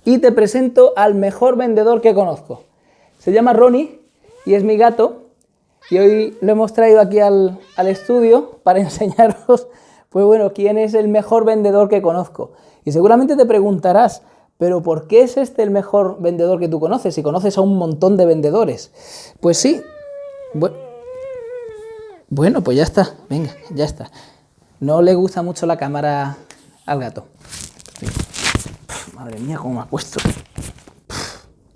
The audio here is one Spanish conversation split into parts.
y te presento al mejor vendedor que conozco. Se llama Ronnie y es mi gato y hoy lo hemos traído aquí al estudio para enseñaros, pues bueno, quién es el mejor vendedor que conozco. Y seguramente te preguntarás, ¿pero por qué es este el mejor vendedor que tú conoces? Si conoces a un montón de vendedores. Pues sí. Bueno, pues ya está. Venga, ya está. No le gusta mucho la cámara al gato. Madre mía, cómo me ha puesto.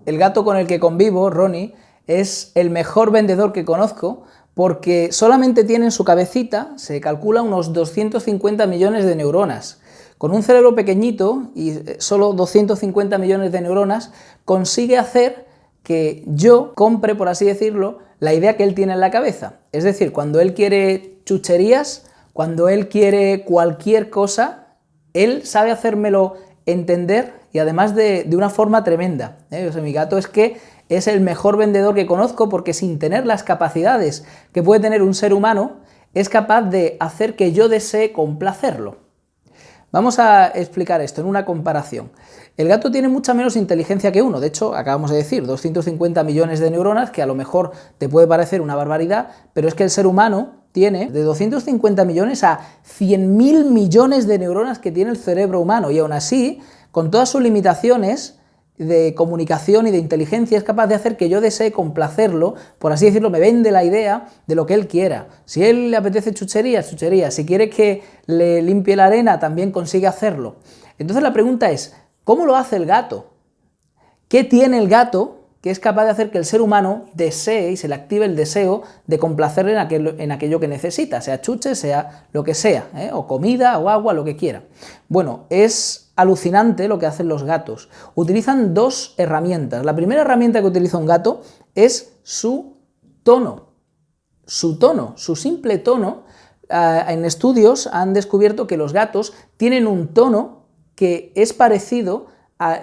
El gato con el que convivo, Ronnie, es el mejor vendedor que conozco porque solamente tiene en su cabecita, se calcula, unos 250 millones de neuronas. Con un cerebro pequeñito y solo 250 millones de neuronas, consigue hacer que yo compre, por así decirlo, la idea que él tiene en la cabeza. Es decir, cuando él quiere chucherías, cuando él quiere cualquier cosa, él sabe hacérmelo entender y además de una forma tremenda. O sea, mi gato es que es el mejor vendedor que conozco porque sin tener las capacidades que puede tener un ser humano, es capaz de hacer que yo desee complacerlo. Vamos a explicar esto en una comparación. El gato tiene mucha menos inteligencia que uno, de hecho, acabamos de decir, 250 millones de neuronas, que a lo mejor te puede parecer una barbaridad, pero es que el ser humano tiene de 250 millones a 100.000 millones de neuronas que tiene el cerebro humano, y aún así, con todas sus limitaciones de comunicación y de inteligencia, es capaz de hacer que yo desee complacerlo, por así decirlo, me vende la idea de lo que él quiera. Si a él le apetece chucherías, chucherías. Si quiere que le limpie la arena, también consigue hacerlo. Entonces la pregunta es, ¿cómo lo hace el gato? ¿Qué tiene el gato que es capaz de hacer que el ser humano desee y se le active el deseo de complacerle en aquello que necesita, sea chuche, sea lo que sea, o comida, o agua, lo que quiera? Bueno, es alucinante lo que hacen los gatos. Utilizan dos herramientas. La primera herramienta que utiliza un gato es su tono. Su tono, su simple tono. En estudios han descubierto que los gatos tienen un tono que es parecido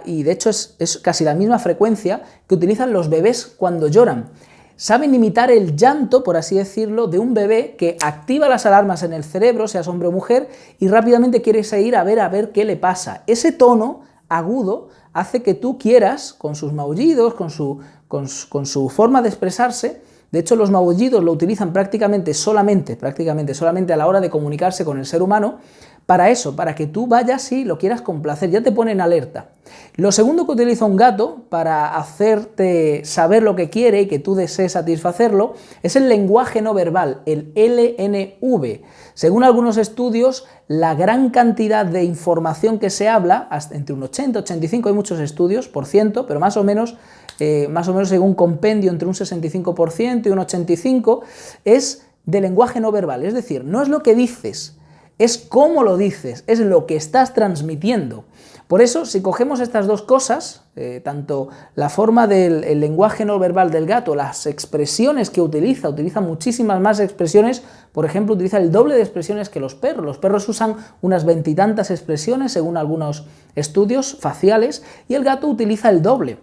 y de hecho es casi la misma frecuencia que utilizan los bebés cuando lloran. Saben imitar el llanto, por así decirlo, de un bebé que activa las alarmas en el cerebro, seas hombre o mujer, y rápidamente quieres ir a ver qué le pasa. Ese tono agudo hace que tú quieras, con sus maullidos, con su forma de expresarse. De hecho, los maullidos lo utilizan prácticamente solamente a la hora de comunicarse con el ser humano, para eso, para que tú vayas y lo quieras complacer, ya te pone en alerta. Lo segundo que utiliza un gato para hacerte saber lo que quiere y que tú desees satisfacerlo es el lenguaje no verbal, el LNV. Según algunos estudios, la gran cantidad de información que se habla, hasta entre un 80-85, hay muchos estudios, por ciento, pero más o menos según compendio entre un 65% y un 85%, es de lenguaje no verbal, es decir, no es lo que dices, es cómo lo dices, es lo que estás transmitiendo. Por eso, si cogemos estas dos cosas, tanto la forma del lenguaje no verbal del gato, las expresiones que utiliza muchísimas más expresiones, por ejemplo, utiliza el doble de expresiones que los perros. Los perros usan unas 20 y tantas expresiones, según algunos estudios faciales, y el gato utiliza el doble.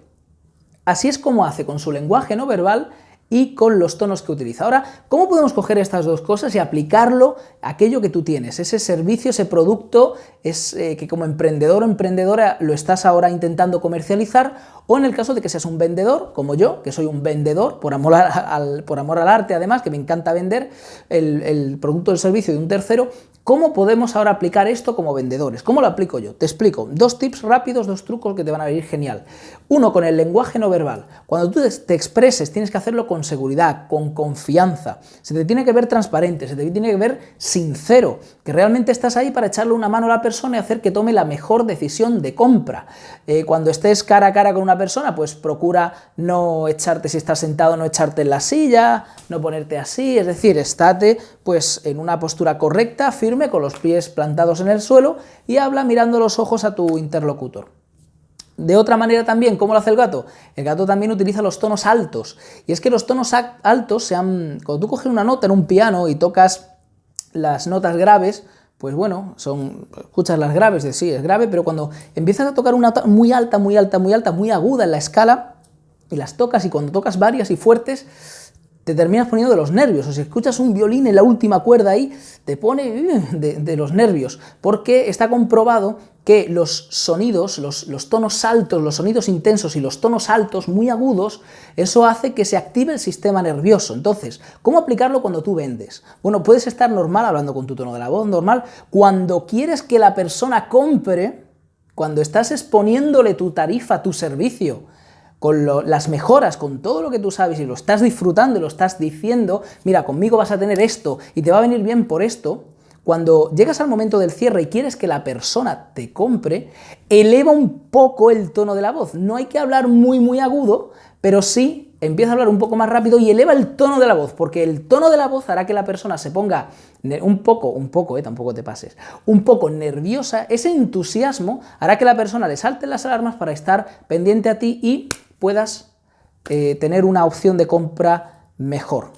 Así es como hace con su lenguaje no verbal y con los tonos que utiliza. Ahora, ¿cómo podemos coger estas dos cosas y aplicarlo a aquello que tú tienes? Ese servicio, ese producto que como emprendedor o emprendedora lo estás ahora intentando comercializar, o en el caso de que seas un vendedor, como yo, que soy un vendedor por amor al arte, además, que me encanta vender el producto o el servicio de un tercero. ¿Cómo podemos ahora aplicar esto como vendedores? ¿Cómo lo aplico yo? Te explico. Dos tips rápidos, dos trucos que te van a venir genial. Uno, con el lenguaje no verbal. Cuando tú te expreses, tienes que hacerlo con seguridad, con confianza. Se te tiene que ver transparente, se te tiene que ver sincero, que realmente estás ahí para echarle una mano a la persona y hacer que tome la mejor decisión de compra. Cuando estés cara a cara con una persona, pues procura no echarte, si estás sentado, no echarte en la silla, no ponerte así, es decir, estate pues en una postura correcta, firme, con los pies plantados en el suelo, y habla mirando los ojos a tu interlocutor. De otra manera también, ¿cómo lo hace el gato? El gato también utiliza los tonos altos, y es que los tonos altos cuando tú coges una nota en un piano y tocas las notas graves, pues bueno, escuchas las graves, sí, es grave, pero cuando empiezas a tocar una nota muy alta, muy alta, muy alta, muy aguda en la escala, y las tocas, y cuando tocas varias y fuertes, te terminas poniendo de los nervios, o si escuchas un violín en la última cuerda ahí, te pone de los nervios, porque está comprobado que los sonidos, los tonos altos, los sonidos intensos y los tonos altos muy agudos, eso hace que se active el sistema nervioso. Entonces, ¿cómo aplicarlo cuando tú vendes? Bueno, puedes estar normal hablando con tu tono de la voz normal. Cuando quieres que la persona compre, cuando estás exponiéndole tu tarifa, tu servicio, con las mejoras, con todo lo que tú sabes y lo estás disfrutando y lo estás diciendo, mira, conmigo vas a tener esto y te va a venir bien por esto, cuando llegas al momento del cierre y quieres que la persona te compre, eleva un poco el tono de la voz. No hay que hablar muy agudo, pero sí empieza a hablar un poco más rápido y eleva el tono de la voz, porque el tono de la voz hará que la persona se ponga un poco, tampoco te pases, un poco nerviosa. Ese entusiasmo hará que la persona le salten las alarmas para estar pendiente a ti y puedas tener una opción de compra mejor.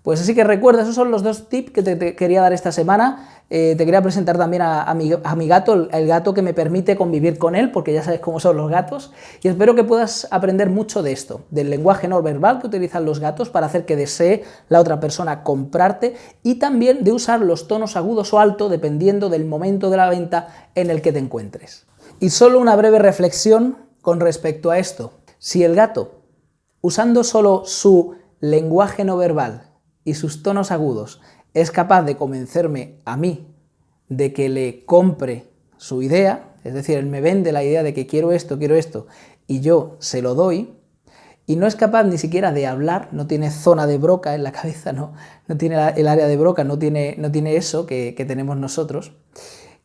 Pues así que recuerda, esos son los 2 tips que te quería dar esta semana. Te quería presentar también a mi gato, el gato que me permite convivir con él, porque ya sabes cómo son los gatos, y espero que puedas aprender mucho de esto, del lenguaje no verbal que utilizan los gatos para hacer que desee la otra persona comprarte, y también de usar los tonos agudos o altos dependiendo del momento de la venta en el que te encuentres. Y solo una breve reflexión con respecto a esto. Si el gato, usando solo su lenguaje no verbal y sus tonos agudos, es capaz de convencerme a mí de que le compre su idea, es decir, él me vende la idea de que quiero esto, y yo se lo doy, y no es capaz ni siquiera de hablar, no tiene zona de Broca en la cabeza, no tiene el área de Broca, no tiene eso que tenemos nosotros,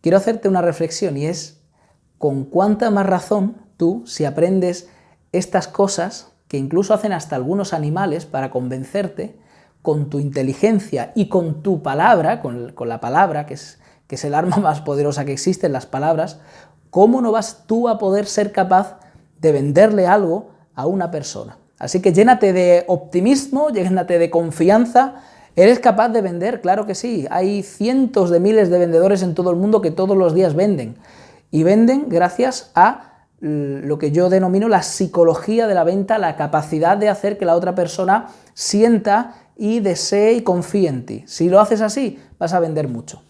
quiero hacerte una reflexión, y es, ¿con cuánta más razón tú, si aprendes estas cosas que incluso hacen hasta algunos animales para convencerte, con tu inteligencia y con tu palabra, con la palabra, que es el arma más poderosa que existe, las palabras, cómo no vas tú a poder ser capaz de venderle algo a una persona? Así que llénate de optimismo, llénate de confianza. ¿Eres capaz de vender? Claro que sí. Hay cientos de miles de vendedores en todo el mundo que todos los días venden. Y venden gracias a lo que yo denomino la psicología de la venta, la capacidad de hacer que la otra persona sienta y desee y confíe en ti. Si lo haces así, vas a vender mucho.